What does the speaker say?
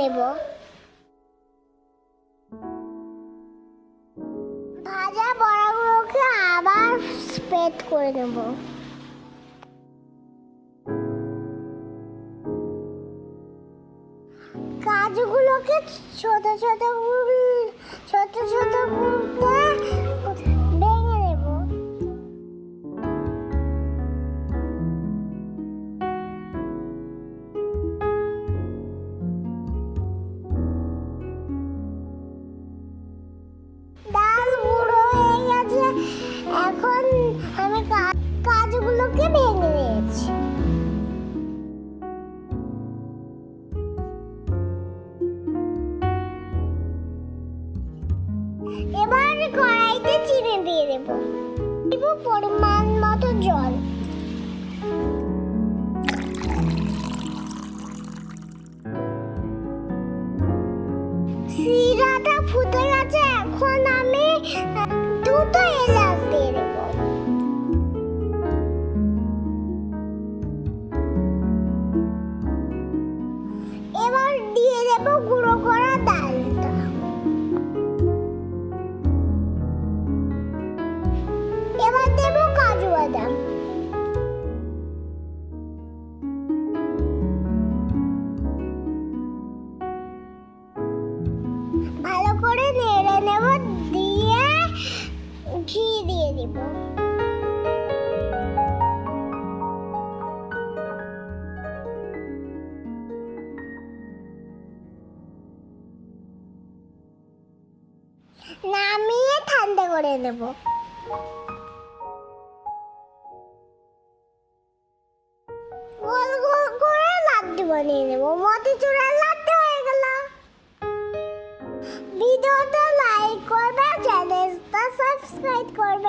নেব। ভাজা বড়াগুলোকে আবার স্প্রেড করে নেব। কাজুগুলোকে ছোট ছোট ভেঙে নেব। ডাল গুঁড়ো হয়ে গেছে। এখন আমি কাজুগুলোকে ভেঙে নিয়েছি। এবার কড়াইতে চিনি দিয়ে দেবো। দিব পরিমাণ মতো জল। জিরাটা ফুটে গেছে। এখন আমি দুটো এলাচ দিয়ে দেবো। এবার দিয়ে দেবো গুঁড়ো করা ডালটা। এবার দেবো কাজু বাদাম। ভালো করে নেড়ে নেব, দিয়ে ঘি দিয়ে দিব। নামিয়ে ঠান্ডা করে নেব। গোল গোল করে লাড্ডু বানিয়ে নেব। মতিচুরের লাড্ডু হয়ে গেল। ভিডিওটা লাইক করবে, চ্যানেলটা সাবস্ক্রাইব করবে।